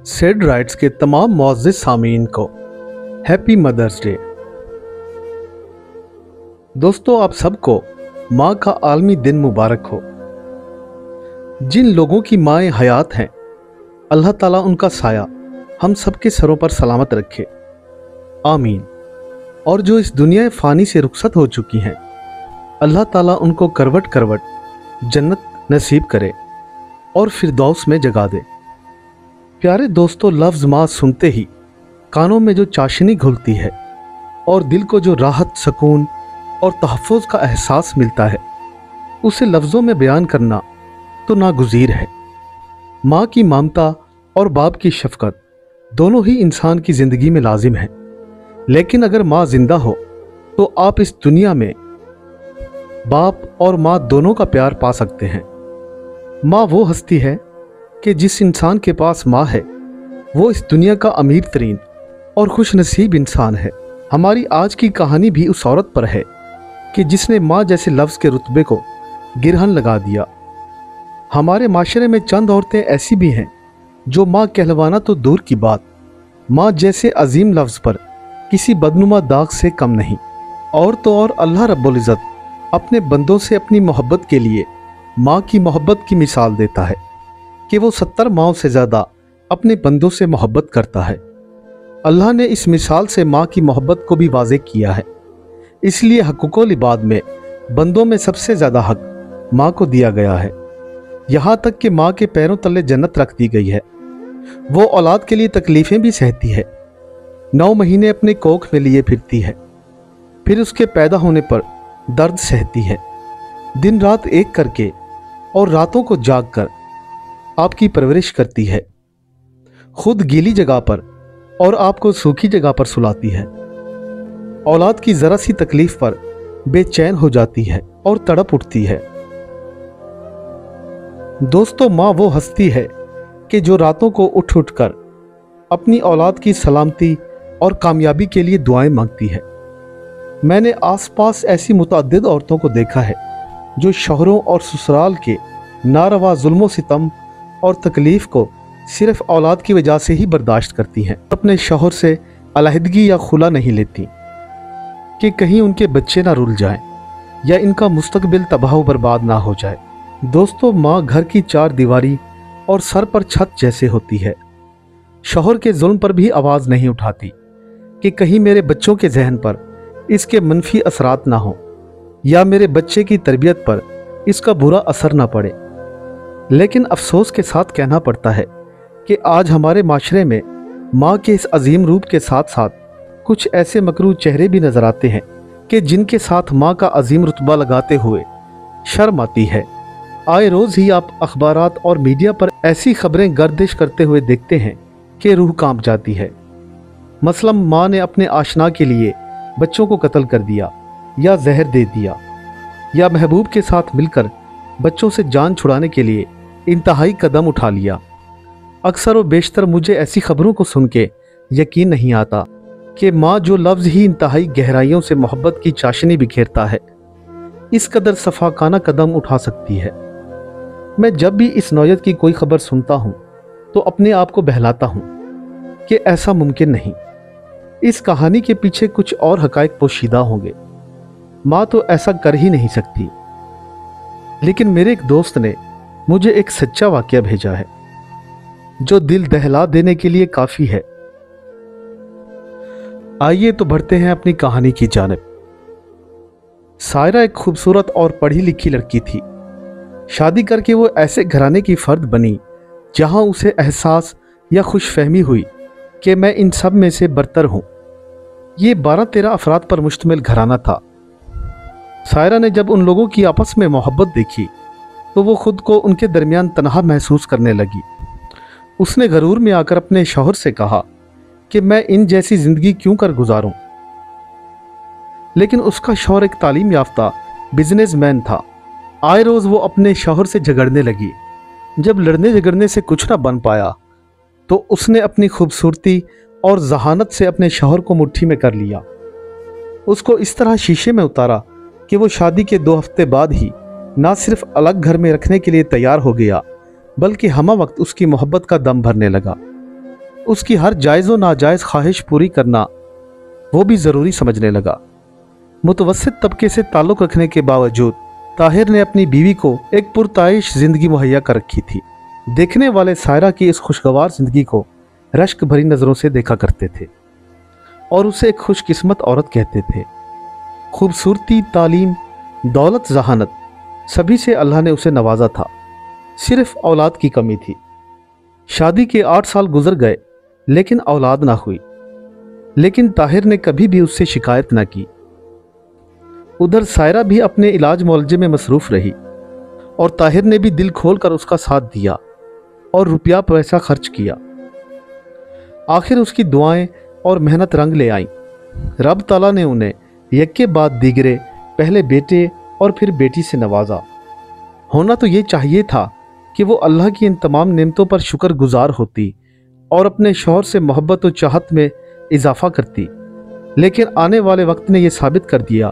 Said rights के तमाम मुअज़्ज़िज़ सामीन को हैप्पी मदर्स डे। दोस्तों, आप सबको माँ का आलमी दिन मुबारक हो। जिन लोगों की माएँ हयात हैं, अल्लाह ताला उनका साया हम सबके सरों पर सलामत रखे, आमीन। और जो इस दुनिया फ़ानी से रुखसत हो चुकी हैं, अल्लाह ताला उनको करवट करवट जन्नत नसीब करे और फिरदौस में जगा दे। प्यारे दोस्तों, लफ्ज़ माँ सुनते ही कानों में जो चाशनी घुलती है और दिल को जो राहत, सुकून और तहफ़्फ़ुज़ का एहसास मिलता है, उसे लफ्ज़ों में बयान करना तो नागुज़ीर है। माँ की ममता और बाप की शफ़क़त दोनों ही इंसान की ज़िंदगी में लाजिम है, लेकिन अगर माँ ज़िंदा हो तो आप इस दुनिया में बाप और माँ दोनों का प्यार पा सकते हैं। माँ वो हस्ती है कि जिस इंसान के पास माँ है वो इस दुनिया का अमीर तरीन और खुश नसीब इंसान है। हमारी आज की कहानी भी उस औरत पर है कि जिसने माँ जैसे लफ्ज़ के रुतबे को गिरहन लगा दिया। हमारे माशरे में चंद औरतें ऐसी भी हैं जो माँ कहलवाना तो दूर की बात, माँ जैसे अजीम लफ्ज़ पर किसी बदनुमा दाग से कम नहीं। और तो और अल्लाह रब्बुल इज़्ज़त अपने बंदों से अपनी मोहब्बत के लिए माँ की मोहब्बत की मिसाल देता है कि वो 70 माँओं से ज़्यादा अपने बंदों से मोहब्बत करता है। अल्लाह ने इस मिसाल से माँ की मोहब्बत को भी वाज़ेह किया है। इसलिए हक़ूक़ुल इबाद में बंदों में सबसे ज़्यादा हक़ माँ को दिया गया है। यहाँ तक कि माँ के पैरों तले जन्नत रख दी गई है। वो औलाद के लिए तकलीफ़ें भी सहती है। 9 महीने अपने कोख में लिए फिरती है, फिर उसके पैदा होने पर दर्द सहती है, दिन रात एक करके और रातों को जाग कर आपकी परवरिश करती है। खुद गीली जगह पर और आपको सूखी जगह पर सुलाती है। औलाद की ज़रा सी तकलीफ़ पर बेचैन हो जाती है और तड़प उठती है। दोस्तों, माँ वो हस्ती है कि जो रातों को उठ उठ कर अपनी औलाद की सलामती और कामयाबी के लिए दुआएं मांगती है। मैंने आसपास ऐसी मुतअद्दिद औरतों को देखा है जो शौहरों और ससुराल के नारवा जुल्म सितम और तकलीफ़ को सिर्फ़ औलाद की वजह से ही बर्दाश्त करती हैं। अपने शौहर से अलहदगी या खुला नहीं लेती कि कहीं उनके बच्चे ना रुल जाएं या इनका मुस्तकबिल तबाह बर्बाद ना हो जाए। दोस्तों, माँ घर की 4 दीवारी और सर पर छत जैसे होती है। शौहर के जुल्म पर भी आवाज़ नहीं उठाती कि कहीं मेरे बच्चों के जहन पर इसके मनफी असरात ना हो या मेरे बच्चे की तरबियत पर इसका बुरा असर ना पड़े। लेकिन अफसोस के साथ कहना पड़ता है कि आज हमारे माशरे में माँ के इस अजीम रूप के साथ साथ कुछ ऐसे मकरूह चेहरे भी नज़र आते हैं कि जिनके साथ माँ का अजीम रुतबा लगाते हुए शर्म आती है। आए रोज़ ही आप अखबारात और मीडिया पर ऐसी खबरें गर्दिश करते हुए देखते हैं कि रूह कांप जाती है। मसलन माँ ने अपने आशना के लिए बच्चों को कत्ल कर दिया या जहर दे दिया, या महबूब के साथ मिलकर बच्चों से जान छुड़ाने के लिए इंतहाई कदम उठा लिया। अक्सर व बेशतर मुझे ऐसी खबरों को सुन के यकीन नहीं आता कि माँ जो लफ्ज़ ही इंतहाई गहराइयों से मोहब्बत की चाशनी बिखेरता है, इस कदर सफाकाना कदम उठा सकती है। मैं जब भी इस नौयत की कोई खबर सुनता हूँ तो अपने आप को बहलाता हूँ कि ऐसा मुमकिन नहीं, इस कहानी के पीछे कुछ और हक़ाइक़ पोशीदा होंगे। माँ तो ऐसा कर ही नहीं सकती। लेकिन मेरे एक दोस्त ने मुझे एक सच्चा वाक़या भेजा है जो दिल दहला देने के लिए काफ़ी है। आइए तो बढ़ते हैं अपनी कहानी की जानिब। सायरा एक खूबसूरत और पढ़ी लिखी लड़की थी। शादी करके वो ऐसे घराने की फ़र्द बनी जहां उसे एहसास या खुशफहमी हुई कि मैं इन सब में से बरतर हूँ। ये 12-13 अफराद पर मुश्तमिल घराना था। सायरा ने जब उन लोगों की आपस में मोहब्बत देखी तो वो खुद को उनके दरमियान तन्हा महसूस करने लगी। उसने गरूर में आकर अपने शौहर से कहा कि मैं इन जैसी ज़िंदगी क्यों कर गुजारूं। लेकिन उसका शौहर एक तालीम याफ्ता बिजनेसमैन था। आए रोज़ वो अपने शौहर से झगड़ने लगी। जब लड़ने झगड़ने से कुछ ना बन पाया तो उसने अपनी खूबसूरती और जहानत से अपने शौहर को मुट्ठी में कर लिया। उसको इस तरह शीशे में उतारा कि वो शादी के 2 हफ्ते बाद ही ना सिर्फ अलग घर में रखने के लिए तैयार हो गया, बल्कि हमा वक्त उसकी मोहब्बत का दम भरने लगा। उसकी हर जायज़ व नाजायज़ ख्वाहिश पूरी करना वो भी ज़रूरी समझने लगा। मुतवस्सित तबके से ताल्लुक़ रखने के बावजूद ताहिर ने अपनी बीवी को एक पुरताइश ज़िंदगी मुहैया कर रखी थी। देखने वाले सायरा की इस खुशगवार ज़िंदगी को रश्क भरी नज़रों से देखा करते थे और उसे एक खुशकिस्मत औरत कहते थे। खूबसूरती, तालीम, दौलत, जहानत सभी से अल्लाह ने उसे नवाजा था। सिर्फ औलाद की कमी थी। शादी के 8 साल गुजर गए लेकिन औलाद ना हुई। लेकिन ताहिर ने कभी भी उससे शिकायत ना की। उधर सायरा भी अपने इलाज मुआलजे में मसरूफ़ रही और ताहिर ने भी दिल खोल कर उसका साथ दिया और रुपया पैसा खर्च किया। आखिर उसकी दुआएं और मेहनत रंग ले आईं। रब ताला ने उन्हें यक्के बाद दीगरे पहले बेटे और फिर बेटी से नवाजा। होना तो ये चाहिए था कि वो अल्लाह की इन तमाम नेमतों पर शुक्रगुजार होती और अपने शौहर से मोहब्बत और चाहत में इजाफा करती। लेकिन आने वाले वक्त ने यह साबित कर दिया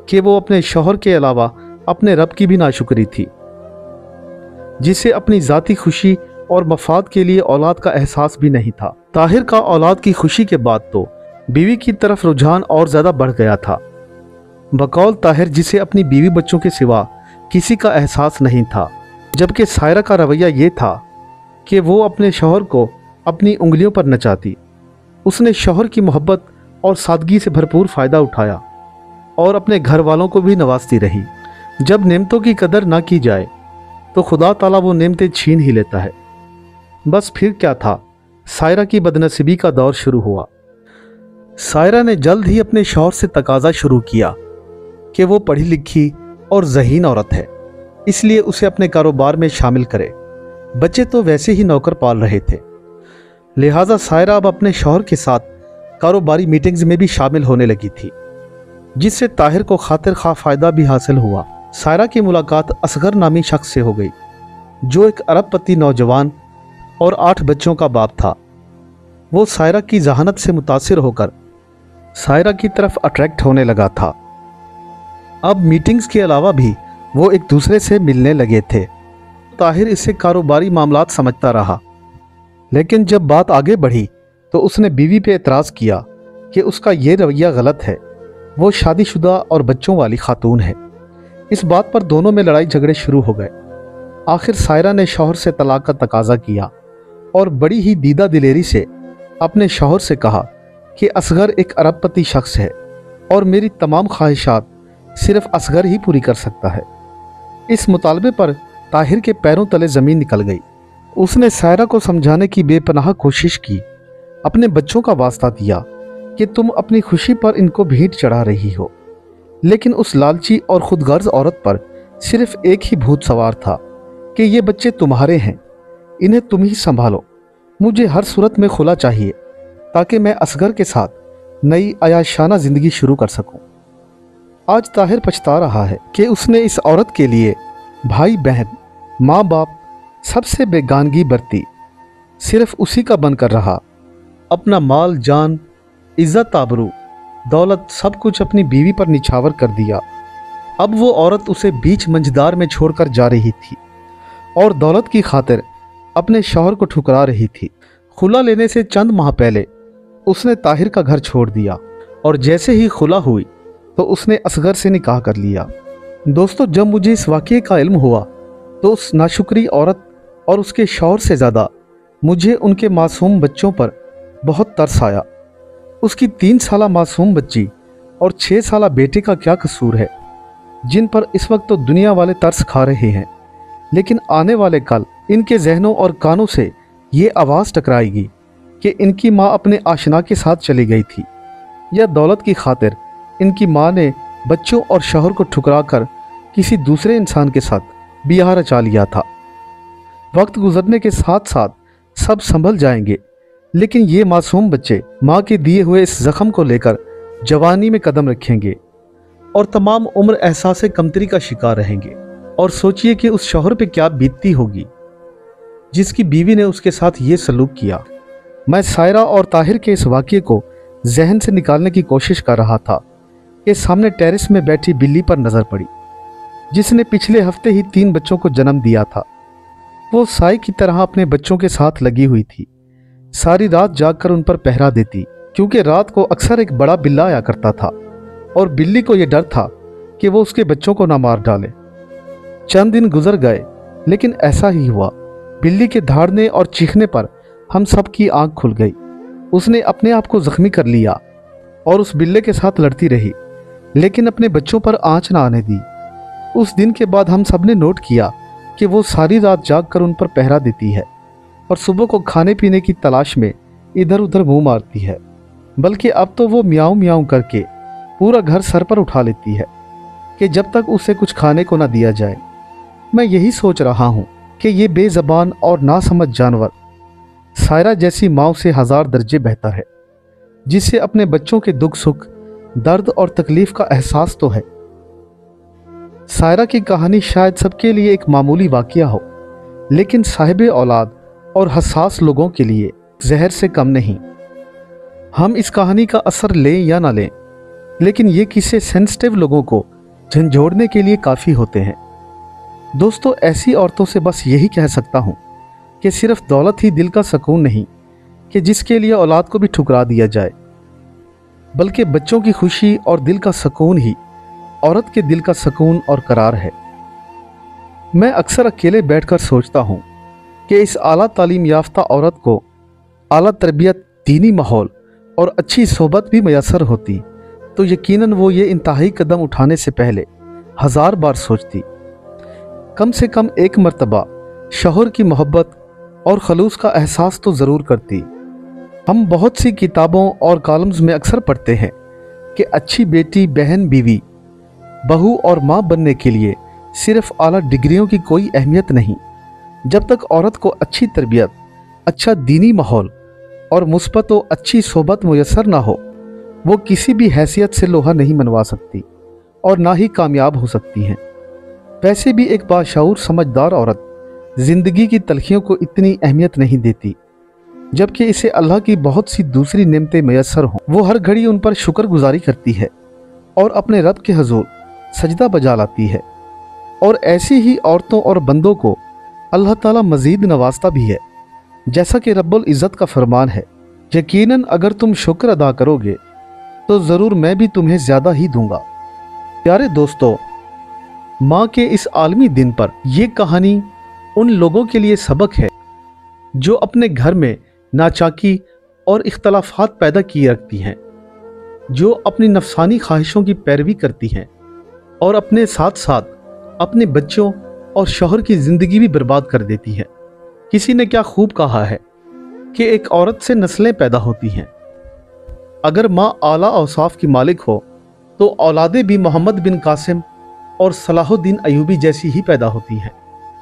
कि वो अपने शौहर के अलावा अपने रब की भी नाशुक्री थी, जिसे अपनी ज़ाती खुशी और मफाद के लिए औलाद का एहसास भी नहीं था। ताहिर का औलाद की खुशी के बाद तो बीवी की तरफ रुझान और ज़्यादा बढ़ गया था। बकौल ताहिर, जिसे अपनी बीवी बच्चों के सिवा किसी का एहसास नहीं था, जबकि सायरा का रवैया ये था कि वो अपने शौहर को अपनी उंगलियों पर नचाती। उसने शौहर की मोहब्बत और सादगी से भरपूर फ़ायदा उठाया और अपने घर वालों को भी नवाजती रही। जब नेमतों की कदर ना की जाए तो खुदा ताला वो नेमतें छीन ही लेता है। बस फिर क्या था, सायरा की बदनसीबी का दौर शुरू हुआ। सायरा ने जल्द ही अपने शौहर से तकाजा शुरू किया कि वो पढ़ी लिखी और ज़हीन औरत है, इसलिए उसे अपने कारोबार में शामिल करे। बच्चे तो वैसे ही नौकर पाल रहे थे, लिहाजा सायरा अब अपने शौहर के साथ कारोबारी मीटिंग्स में भी शामिल होने लगी थी, जिससे ताहिर को खातिर खा फ़ायदा भी हासिल हुआ। सायरा की मुलाकात असगर नामी शख्स से हो गई, जो एक अरबपति नौजवान और 8 बच्चों का बाप था। वो सायरा की जहानत से मुतासिर होकर सायरा की तरफ अट्रैक्ट होने लगा था। अब मीटिंग्स के अलावा भी वो एक दूसरे से मिलने लगे थे। ताहिर इसे कारोबारी मामलात समझता रहा, लेकिन जब बात आगे बढ़ी तो उसने बीवी पे एतराज़ किया कि उसका ये रवैया गलत है। वो शादीशुदा और बच्चों वाली खातून है। इस बात पर दोनों में लड़ाई झगड़े शुरू हो गए। आखिर सायरा ने शौहर से तलाक का तकाजा किया और बड़ी ही दीदा दिलेरी से अपने शौहर से कहा कि असगर एक अरबपति शख्स है और मेरी तमाम ख्वाहिशात सिर्फ असगर ही पूरी कर सकता है। इस मुतालबे पर ताहिर के पैरों तले ज़मीन निकल गई। उसने सायरा को समझाने की बेपनाह कोशिश की, अपने बच्चों का वास्ता दिया कि तुम अपनी खुशी पर इनको भेंट चढ़ा रही हो। लेकिन उस लालची और खुदगर्ज औरत पर सिर्फ एक ही भूत सवार था कि ये बच्चे तुम्हारे हैं, इन्हें तुम ही संभालो। मुझे हर सूरत में खुला चाहिए ताकि मैं असगर के साथ नई अयाशाना ज़िंदगी शुरू कर सकूं। आज ताहिर पछता रहा है कि उसने इस औरत के लिए भाई बहन, माँ बाप सबसे बेगानगी बरती, सिर्फ उसी का बनकर रहा। अपना माल जान, इज़्ज़त, आबरू, दौलत सब कुछ अपनी बीवी पर निछावर कर दिया। अब वो औरत उसे बीच मंझदार में छोड़कर जा रही थी और दौलत की खातिर अपने शौहर को ठुकरा रही थी। खुला लेने से चंद माह पहले उसने ताहिर का घर छोड़ दिया और जैसे ही खुला हुई तो उसने असगर से निकाह कर लिया। दोस्तों, जब मुझे इस वाक़ये का इल्म हुआ तो उस नाशुक्री औरत और उसके शौहर से ज़्यादा मुझे उनके मासूम बच्चों पर बहुत तरस आया। उसकी 3 साला मासूम बच्ची और 6 साला बेटे का क्या कसूर है, जिन पर इस वक्त तो दुनिया वाले तरस खा रहे हैं, लेकिन आने वाले कल इनके जहनों और कानों से ये आवाज़ टकराएगी कि इनकी माँ अपने आशना के साथ चली गई थी, या दौलत की खातिर इनकी माँ ने बच्चों और शौहर को ठुकरा कर किसी दूसरे इंसान के साथ बियाह रचा लिया था। वक्त गुजरने के साथ साथ सब संभल जाएंगे, लेकिन ये मासूम बच्चे माँ के दिए हुए इस जख्म को लेकर जवानी में कदम रखेंगे और तमाम उम्र एहसास कमतरी का शिकार रहेंगे। और सोचिए कि उस शौहर पे क्या बीतती होगी जिसकी बीवी ने उसके साथ ये सलूक किया। मैं सायरा और ताहिर के इस वाक़ये को जहन से निकालने की कोशिश कर रहा था कि सामने टेरेस में बैठी बिल्ली पर नज़र पड़ी, जिसने पिछले हफ्ते ही 3 बच्चों को जन्म दिया था। वो साई की तरह अपने बच्चों के साथ लगी हुई थी। सारी रात जागकर उन पर पहरा देती, क्योंकि रात को अक्सर एक बड़ा बिल्ला आया करता था और बिल्ली को यह डर था कि वो उसके बच्चों को ना मार डाले। चंद दिन गुजर गए, लेकिन ऐसा ही हुआ। बिल्ली के दहाड़ने और चीखने पर हम सब की आंख खुल गई। उसने अपने आप को जख्मी कर लिया और उस बिल्ले के साथ लड़ती रही, लेकिन अपने बच्चों पर आंच ना आने दी। उस दिन के बाद हम सब ने नोट किया कि वो सारी रात जागकर उन पर पहरा देती है और सुबह को खाने पीने की तलाश में इधर उधर मुंह मारती है। बल्कि अब तो वो म्याऊं म्याऊं करके पूरा घर सर पर उठा लेती है कि जब तक उसे कुछ खाने को ना दिया जाए। मैं यही सोच रहा हूँ कि ये बेज़बान और नासमझ जानवर सायरा जैसी माँ से 1000 दर्जे बेहतर है, जिससे अपने बच्चों के दुख सुख, दर्द और तकलीफ का एहसास तो है। सायरा की कहानी शायद सबके लिए एक मामूली वाक़या हो, लेकिन साहिब औलाद और हसास लोगों के लिए जहर से कम नहीं। हम इस कहानी का असर लें या ना लें, लेकिन ये किस्से सेंसिटिव लोगों को झंझोड़ने के लिए काफ़ी होते हैं। दोस्तों, ऐसी औरतों से बस यही कह सकता हूँ कि सिर्फ दौलत ही दिल का सुकून नहीं कि जिसके लिए औलाद को भी ठुकरा दिया जाए, बल्कि बच्चों की खुशी और दिल का सुकून ही औरत के दिल का सुकून और करार है। मैं अक्सर अकेले बैठकर सोचता हूँ कि इस आला तालीम याफ्ता औरत को आला तरबियत, दीनी माहौल और अच्छी सोहबत भी मैसर होती तो यकीनन वो ये इंतहाई कदम उठाने से पहले 1000 बार सोचती। कम से कम एक मर्तबा शौहर की मोहब्बत और खलूस का एहसास तो ज़रूर करती। हम बहुत सी किताबों और कॉलम्स में अक्सर पढ़ते हैं कि अच्छी बेटी, बहन, बीवी, बहू और माँ बनने के लिए सिर्फ आला डिग्रियों की कोई अहमियत नहीं। जब तक औरत को अच्छी तरबियत, अच्छा दीनी माहौल और मुस्बत व अच्छी सोहबत मुयसर ना हो, वो किसी भी हैसियत से लोहा नहीं मनवा सकती और ना ही कामयाब हो सकती हैं। वैसे भी एक बाशऊर समझदार औरत ज़िंदगी की तलखियों को इतनी अहमियत नहीं देती, जबकि इसे अल्लाह की बहुत सी दूसरी नेमतें मैसर हों। वो हर घड़ी उन पर शुक्रगुजारी करती है और अपने रब के हुज़ूर सजदा बजा लाती है। और ऐसी ही औरतों और बंदों को अल्लाह ताला मज़ीद नवाजता भी है, जैसा कि रब्बुल इज़्ज़त का फरमान है, यकीनन अगर तुम शुक्र अदा करोगे तो ज़रूर मैं भी तुम्हें ज़्यादा ही दूंगा। प्यारे दोस्तों, माँ के इस आलमी दिन पर यह कहानी उन लोगों के लिए सबक है जो अपने घर में नाचाकी और इख्तलाफात पैदा किए रखती हैं, जो अपनी नफसानी ख्वाहिशों की पैरवी करती हैं और अपने साथ साथ अपने बच्चों और शौहर की ज़िंदगी भी बर्बाद कर देती है। किसी ने क्या खूब कहा है कि एक औरत से नस्लें पैदा होती हैं। अगर माँ आला औसाफ की मालिक हो तो औलादे भी मोहम्मद बिन कासिम और सलाहुद्दीन अयूबी जैसी ही पैदा होती हैं।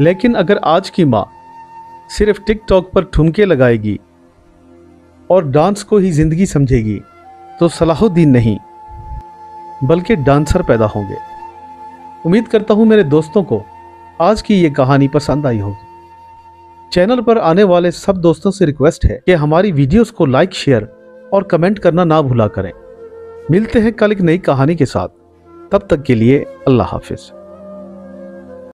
लेकिन अगर आज की माँ सिर्फ टिकटॉक पर ठुमके लगाएगी और डांस को ही ज़िंदगी समझेगी तो सलाहुद्दीन नहीं बल्कि डांसर पैदा होंगे। उम्मीद करता हूँ मेरे दोस्तों को आज की ये कहानी पसंद आई होगी। चैनल पर आने वाले सब दोस्तों से रिक्वेस्ट है कि हमारी वीडियोस को लाइक, शेयर और कमेंट करना ना भूला करें। मिलते हैं कल एक नई कहानी के साथ, तब तक के लिए अल्लाह हाफिज।